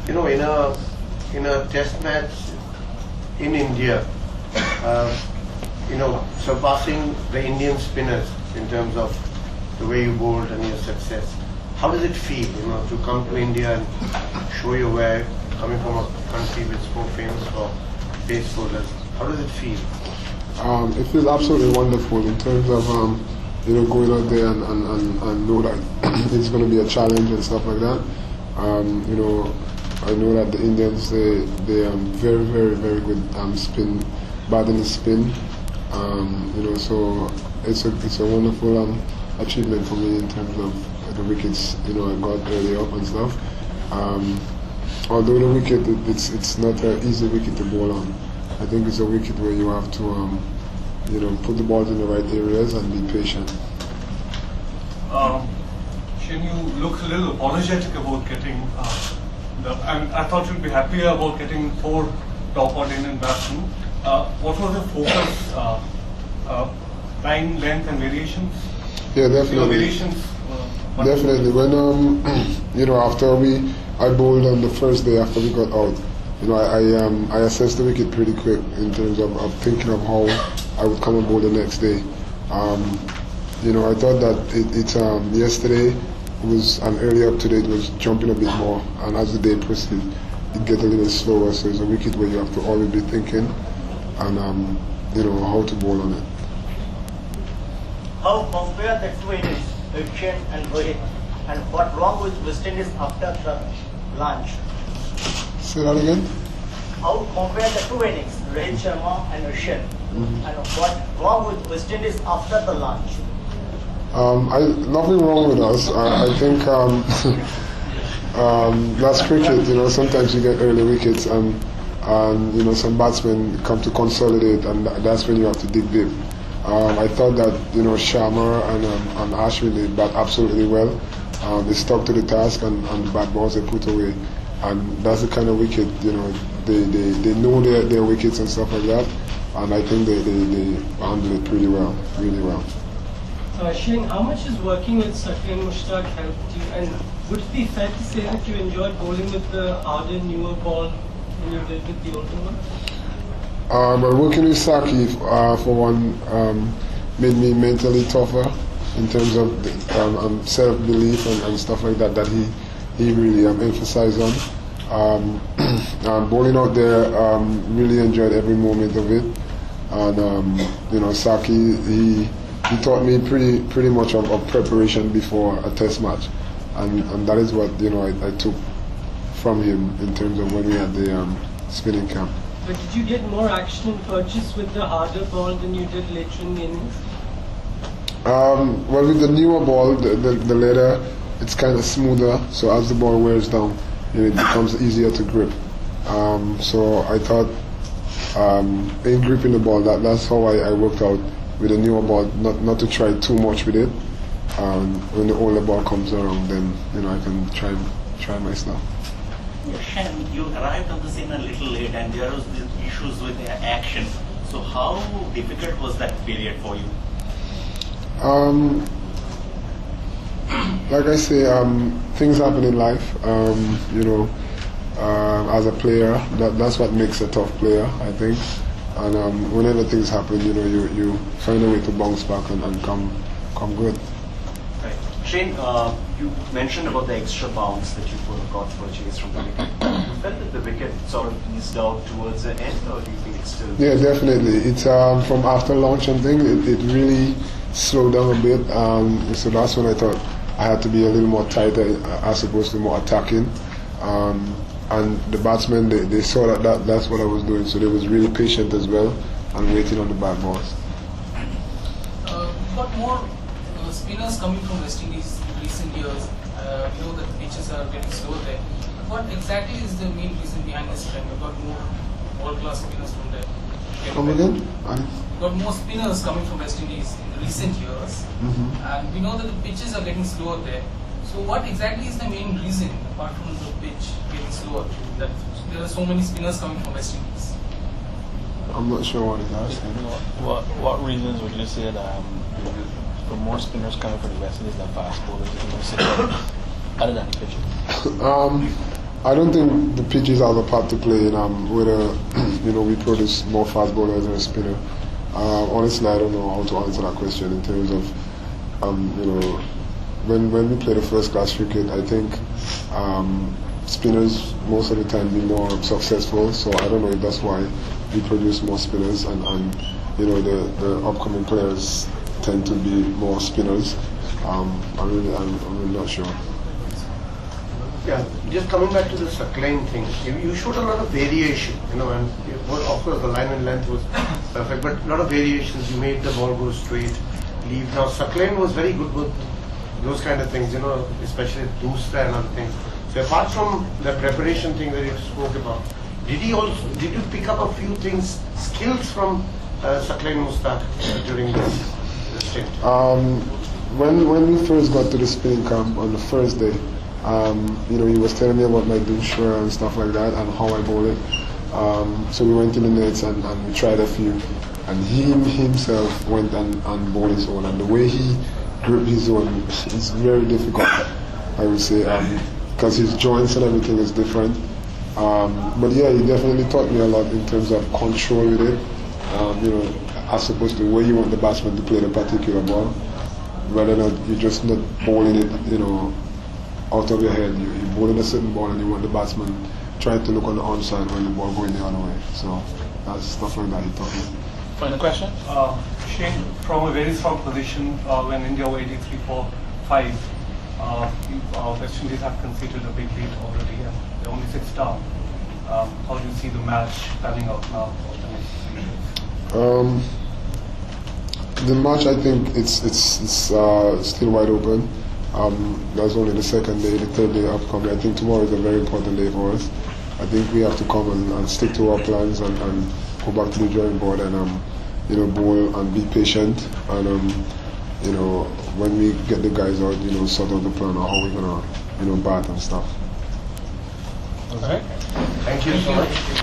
In a test match in India, surpassing the Indian spinners in terms of the way you bowled and your success. How does it feel, to come to India and show your work, coming from a country which is more famous for pace bowlers? How does it feel? It feels absolutely wonderful in terms of going out there and know that it's going to be a challenge and stuff like that. I know that the Indians they are very, very, very good spin, batting the spin. So it's a wonderful achievement for me in terms of the wickets. I got early up and stuff. Although the wicket it's not an easy wicket to bowl on. I think it's a wicket where you have to put the balls in the right areas and be patient. Shane, you look a little apologetic about getting I thought you'd be happier about getting 4 top-order Indian batsmen. What was the focus? Line, length and variations? Yeah, definitely. Variations? Definitely. When after I bowled on the first day after we got out, I assessed the wicket pretty quick in terms of thinking of how I would come and bowl the next day. I thought that yesterday was an early up today. It was jumping a bit more, and as the day proceeded, it gets a little slower. So it's a wicket where you have to always be thinking and how to bowl on it. How compare the two innings, Sachin and Rohit, and what wrong with West Indies after the lunch? Say that again. How compare the two innings, Rohit Sharma and Sachin, and what wrong with West Indies after the lunch? Nothing wrong with us. I think that's cricket. Sometimes you get early wickets, and some batsmen come to consolidate, and that's when you have to dig deep. I thought that Sharma and Ashwin they bat absolutely well. They stuck to the task, and the bad balls they put away, and that's the kind of wicket. They know their wickets and stuff like that, and I think they handle it pretty well, really well. Shane, how much is working with Sachin Mushtaq helped you, and would it be fair to say that you enjoyed bowling with the harder, newer ball than you did with the older one? But working with Saki, for one, made me mentally tougher in terms of self-belief and stuff like that he really emphasized on. Bowling out there, really enjoyed every moment of it. And Saki, he taught me pretty much of preparation before a test match, and that is what I took from him in terms of when we had the spinning camp. But did you get more action and purchase with the harder ball than you did later in the innings? Well, with the newer ball, the later, it's kind of smoother. So as the ball wears down, it becomes easier to grip. So I thought in gripping the ball, that's how I worked out with the newer ball, not to try too much with it. When the older ball comes around, then I can try my stuff. Shane, you arrived on the scene a little late, and there was these issues with the action. So how difficult was that period for you? Like I say, things happen in life. As a player, that's what makes a tough player, I think. And whenever things happen, you find a way to bounce back and come good. Right. Shane, you mentioned about the extra bounce that you got for a chase from the wicket. You felt that the wicket sort of eased out towards the end, or do you think it's still? Yeah, definitely. It's from after launch and thing, it really slowed down a bit. So that's when I thought I had to be a little more tighter as opposed to more attacking. And the batsmen, they saw that's what I was doing, so they was really patient as well and waiting on the bad balls. We've got more spinners coming from West Indies in recent years. We know that the pitches are getting slower there. What exactly is the main reason behind this trend? We've got more world-class spinners from there. Come again? We've got more spinners coming from West Indies in recent years, and we know that the pitches are getting slower there. So what exactly is the main reason, apart from the pitch getting slower, that there are so many spinners coming from West Indies? I'm not sure what it is. What reasons would you say that for more spinners coming from the West Indies than fast bowlers, other than the pitch? I don't think the pitches have a part to play in whether we produce more fast bowlers or a spinner. Honestly, I don't know how to answer that question in terms of when we play the first class cricket. I think spinners most of the time be more successful. So I don't know if that's why we produce more spinners and the upcoming players tend to be more spinners. I'm really not sure. Yeah, just coming back to the Suckline thing, you showed a lot of variation, and of course the line and length was perfect, but a lot of variations. You made the ball go straight, leave. Now Suckline was very good with those kind of things, especially Doosra and other things. So apart from the preparation thing that you spoke about, did you pick up a few skills from Suckline Mushtaq during this stint? When we first got to the spinning camp on the first day, he was telling me about my Doosra and stuff like that and how I bowl it. So we went to the nets and we tried a few. And he himself went and bowled his own. And the way he gripped his own is very difficult, I would say, because his joints and everything is different. But yeah, he definitely taught me a lot in terms of control with it. As opposed to where you want the batsman to play the particular ball. Rather than you're just not bowling it, out of your head. You're bowling a certain ball and you want the batsman trying to look on the onside when the ball going the other way. So that's stuff like that he taught me. Final question? Shane, from a very strong position when India were 83 for 5, West Indies have conceded a big lead already and they're only 6 down. How do you see the match panning out now for the next 3 days? The match, I think it's still wide open. That's only the second day, the third day upcoming. I think tomorrow is a very important day for us. I think we have to come and stick to our plans and go back to the drawing board and bowl and be patient and when we get the guys out, sort out the plan of how we're gonna bat and stuff. Thank you so much.